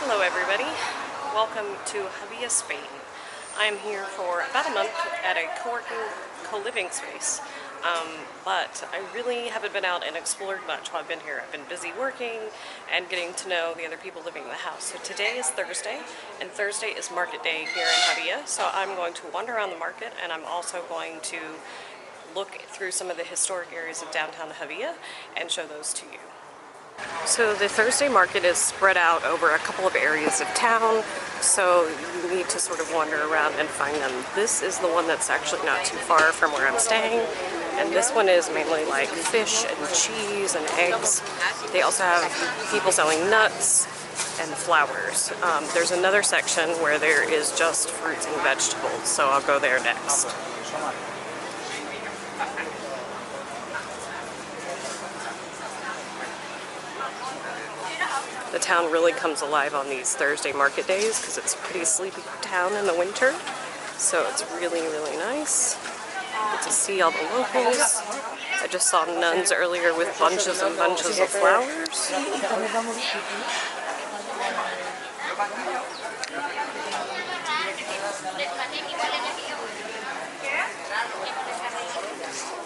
Hello everybody, welcome to Xabia, Spain. I'm here for about a month at a co-living space, but I really haven't been out and explored much while I've been here. I've been busy working and getting to know the other people living in the house. So today is Thursday, and Thursday is market day here in Xabia, so I'm going to wander around the market, and I'm also going to look through some of the historic areas of downtown Xabia and show those to you. So the Thursday market is spread out over a couple of areas of town, so you need to sort of wander around and find them. This is the one that's actually not too far from where I'm staying, and this one is mainly like fish and cheese and eggs. They also have people selling nuts and flowers. There's another section where there is just fruits and vegetables, so I'll go there next. The town really comes alive on these Thursday market days because it's a pretty sleepy town in the winter. So it's really, really nice. Get to see all the locals. I just saw nuns earlier with bunches and bunches of flowers.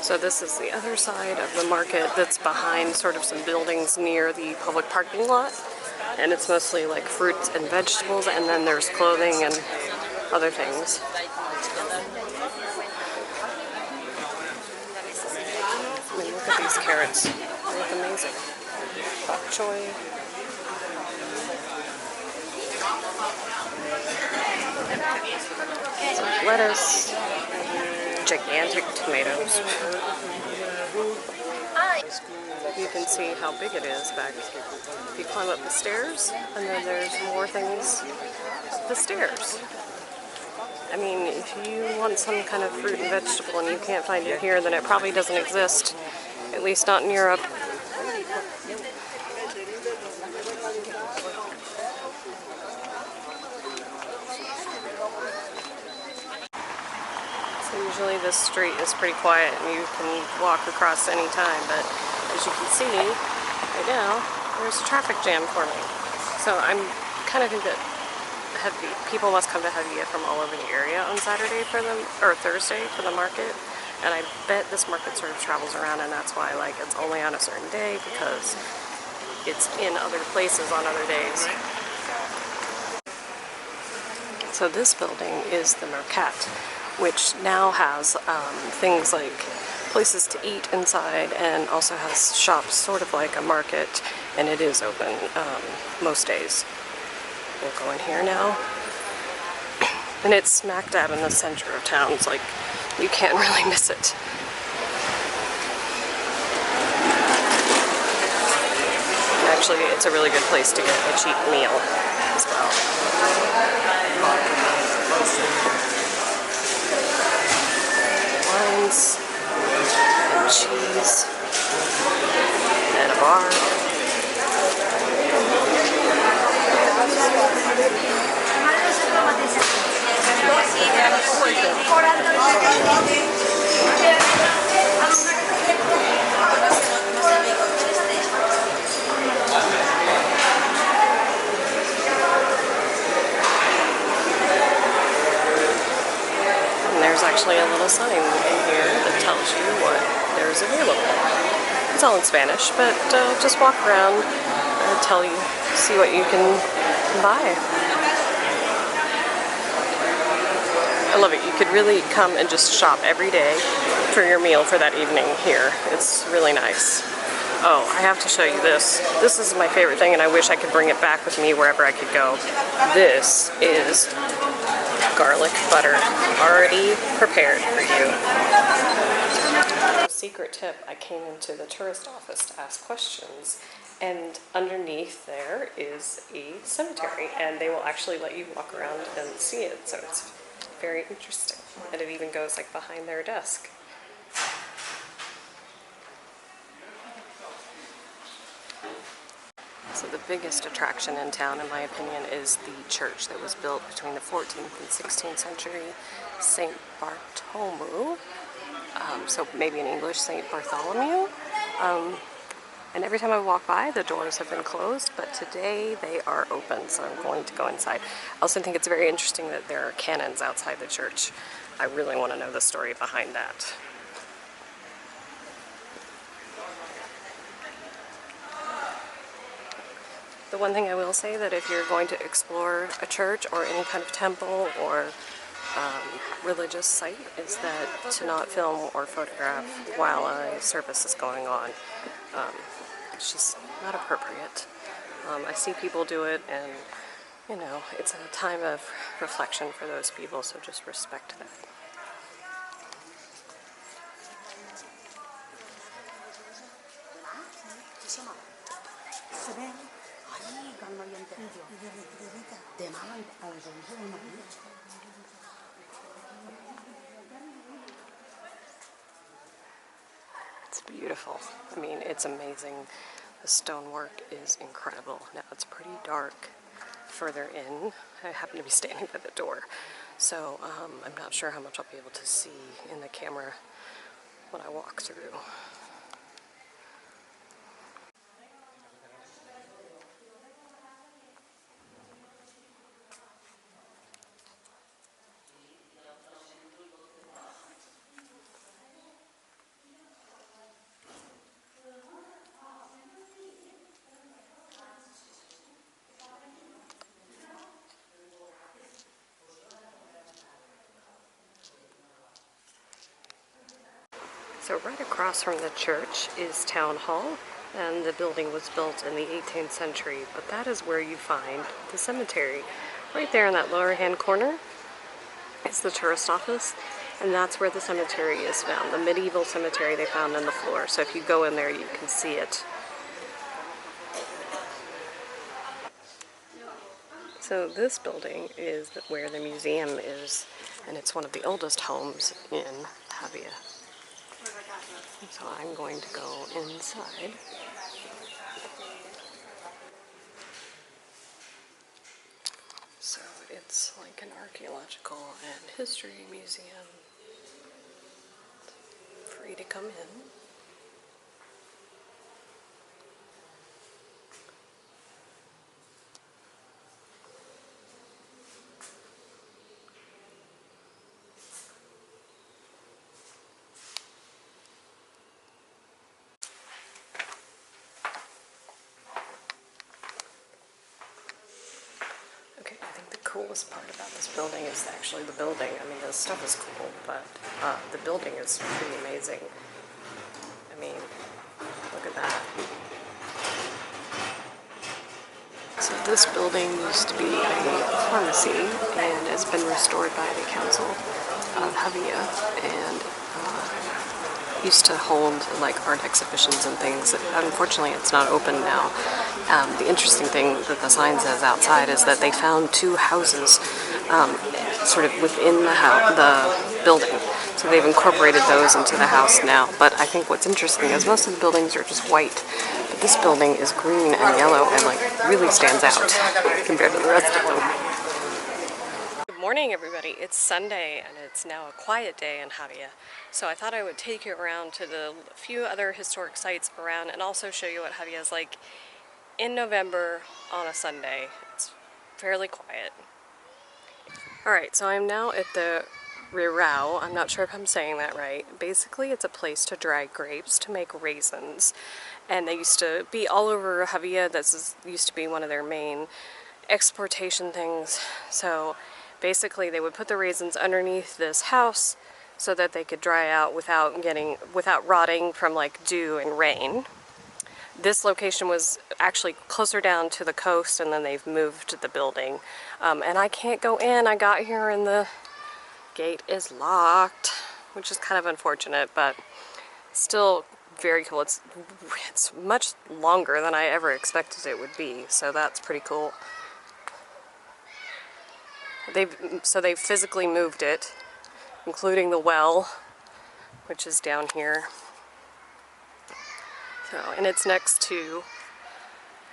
So this is the other side of the market that's behind sort of some buildings near the public parking lot. And it's mostly like fruits and vegetables, and then there's clothing and other things. I mean, look at these carrots. They look amazing. Bok choy. Some lettuce. Gigantic tomatoes. You can see how big it is back if you climb up the stairs, and then there's more things up the stairs. I mean, if you want some kind of fruit and vegetable and you can't find it here, then it probably doesn't exist, at least not in Europe. Usually this street is pretty quiet and you can walk across any time, but as you can see right now, there's a traffic jam forming. So I'm kind of think that people must come to Javea from all over the area on Saturday for them, or Thursday for the market. And I bet this market sort of travels around, and that's why like it's only on a certain day, because it's in other places on other days. So this building is the Mercat, which now has things like places to eat inside, and also has shops sort of like a market, and it is open most days. We'll go in here now. And it's smack dab in the center of town. It's like you can't really miss it. Actually, it's a really good place to get a cheap meal as well. Wines and cheese and a bar. There's actually a little sign in here that tells you what there's available. It's all in Spanish, but just walk around and tell you, see what you can buy. I love it. You could really come and just shop every day for your meal for that evening here. It's really nice. Oh, I have to show you this. This is my favorite thing, and I wish I could bring it back with me wherever I could go. This is garlic butter, already prepared for you. Secret tip, I came into the tourist office to ask questions, and underneath there is a cemetery, and they will actually let you walk around and see it, so it's very interesting. And it even goes like behind their desk. So the biggest attraction in town, in my opinion, is the church that was built between the 14th and 16th century, St. Bartholomew. So maybe in English, St. Bartholomew. And every time I walk by, the doors have been closed, but today they are open, so I'm going to go inside. I also think it's very interesting that there are cannons outside the church. I really want to know the story behind that. The one thing I will say, that if you're going to explore a church or any kind of temple or religious site, is that to not film or photograph while a service is going on. It's just not appropriate. I see people do it, and you know, it's a time of reflection for those people, so just respect that. It's beautiful. I mean, it's amazing. The stonework is incredible. Now, it's pretty dark further in. I happen to be standing by the door, so I'm not sure how much I'll be able to see in the camera when I walk through. So right across from the church is Town Hall, and the building was built in the 18th century, but that is where you find the cemetery. Right there in that lower hand corner is the tourist office, and that's where the cemetery is found, the medieval cemetery they found in the floor. So if you go in there, you can see it. So this building is where the museum is, and it's one of the oldest homes in Javea. So I'm going to go inside. So it's like an archaeological and history museum. Free to come in. Okay, I think the coolest part about this building is actually the building. I mean, the stuff is cool, but the building is pretty amazing. I mean, look at that. So this building used to be a pharmacy, and it's been restored by the council of Xabia, and used to hold like art exhibitions and things. Unfortunately, it's not open now. The interesting thing that the sign says outside is that they found two houses sort of within the building. So they've incorporated those into the house now. But I think what's interesting is most of the buildings are just white. But this building is green and yellow and like really stands out compared to the rest of them. Good morning, everybody. It's Sunday, and it's now a quiet day in Xabia. So I thought I would take you around to the few other historic sites around, and also show you what Xabia is like in November on a Sunday. It's fairly quiet. Alright, so I'm now at the Rirao. I'm not sure if I'm saying that right. Basically, it's a place to dry grapes to make raisins. And they used to be all over Xabia. This used to be one of their main exportation things. So basically, they would put the raisins underneath this house so that they could dry out without rotting from like dew and rain. This location was actually closer down to the coast, and then they've moved the building. And I can't go in. I got here and the gate is locked, which is kind of unfortunate, but still very cool. It's much longer than I ever expected it would be, so that's pretty cool. They've physically moved it, including the well, which is down here. So, and it's next to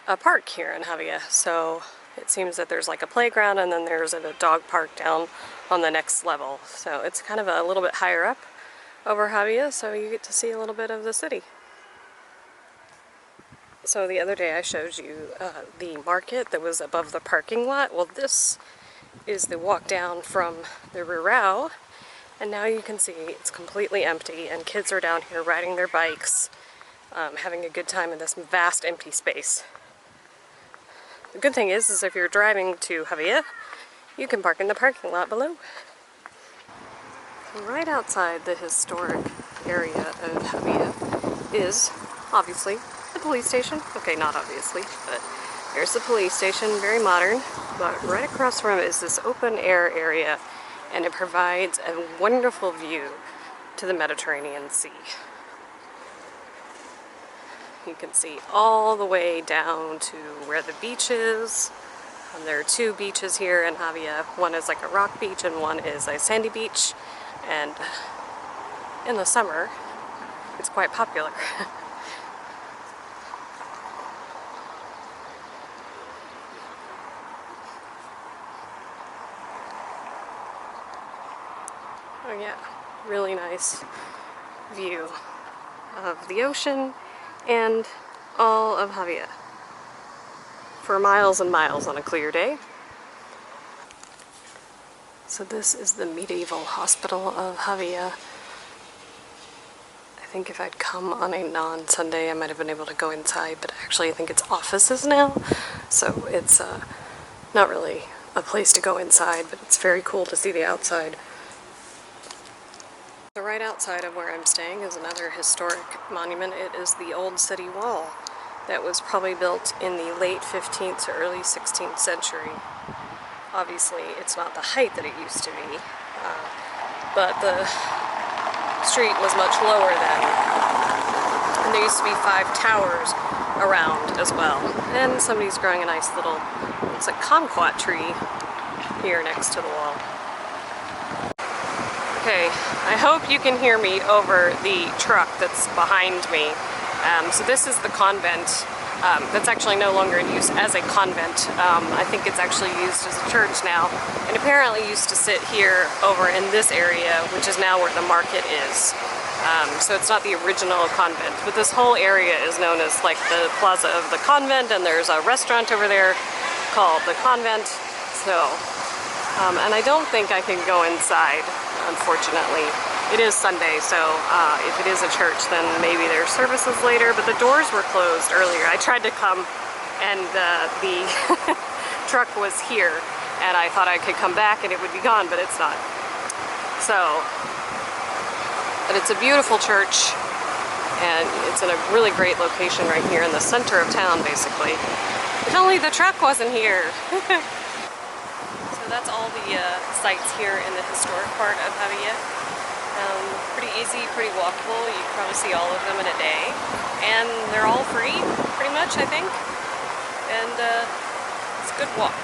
a park here in Xabia. So it seems that there's like a playground, and then there's a dog park down on the next level. So it's kind of a little bit higher up over Xabia, so you get to see a little bit of the city. So the other day I showed you the market that was above the parking lot. Well, this is the walk down from the Rurao, and now you can see it's completely empty and kids are down here riding their bikes, having a good time in this vast empty space. The good thing is if you're driving to Javea, you can park in the parking lot below. Right outside the historic area of Xabia is, obviously, the police station. Okay, not obviously, but there's the police station, very modern. But right across from it is this open air area, and it provides a wonderful view to the Mediterranean Sea. You can see all the way down to where the beach is. And there are two beaches here in Javea. One is like a rock beach and one is a sandy beach. And in the summer, it's quite popular. Oh yeah, really nice view of the ocean and all of Javea for miles and miles on a clear day. So this is the medieval hospital of Javea. I think if I'd come on a non-Sunday I might have been able to go inside, but actually I think it's offices now, so it's not really a place to go inside, but it's very cool to see the outside. So right outside of where I'm staying is another historic monument. It is the old city wall that was probably built in the late 15th to early 16th century. Obviously, it's not the height that it used to be, but the street was much lower then. And there used to be 5 towers around as well. And somebody's growing a nice little, it's a kumquat tree here next to the wall. Okay, I hope you can hear me over the truck that's behind me. So this is the convent. That's actually no longer in use as a convent. I think it's actually used as a church now, and apparently used to sit here over in this area, which is now where the market is. So it's not the original convent, but this whole area is known as like the plaza of the convent, and there's a restaurant over there called the convent. So, and I don't think I can go inside, unfortunately. It is Sunday, so if it is a church, then maybe there's services later, but the doors were closed earlier. I tried to come, and the truck was here, and I thought I could come back and it would be gone, but it's not. So, but it's a beautiful church, and it's in a really great location right here in the center of town, basically. If only the truck wasn't here. So that's all the sites here in the historic part of Javea. Pretty easy, pretty walkable. You can probably see all of them in a day. And they're all free, pretty much, I think. And it's a good walk.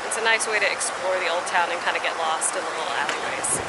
It's a nice way to explore the old town and kind of get lost in the little alleyways.